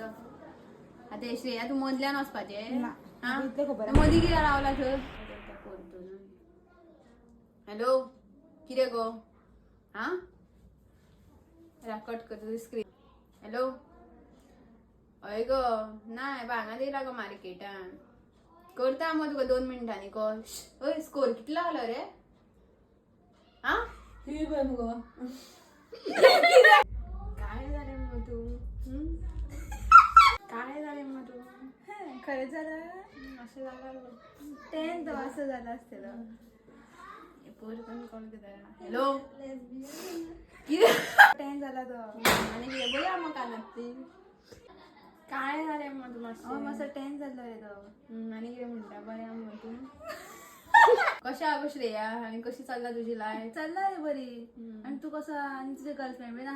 असं आता श्रेया तू मोदल्यान वचपाचे हा इतलें खबर मदी कित्याक रावला थंय हॅलो कितें गो हा कट कर स्क्रीन हॅलो हय गो नाय भांगात येयला गो मार्केटान करता मग तुका 2 मिनटांनी कॉल हय स्कोर कितलो लागलो रे हा ही बघ गो काय झाले मग तू काय झाले मग तू खरें जाल्यार असं झालं 10th असं झालं असतेलं पोरकन कॉल केला हॅलो कितें 10th जाला तो आणि कितें बोया मग कानात ती काय झाले मग तू मातसो 10th जाल्लो रे तो आणि कितें म्हणटा बरें मग तू कशें आहा गो श्रेया आनी कशी चल्ला तुजी लायफ चल्ला रे बरी आणि तू कसो आनी तुजे गर्लफ्रेंड बीन आहा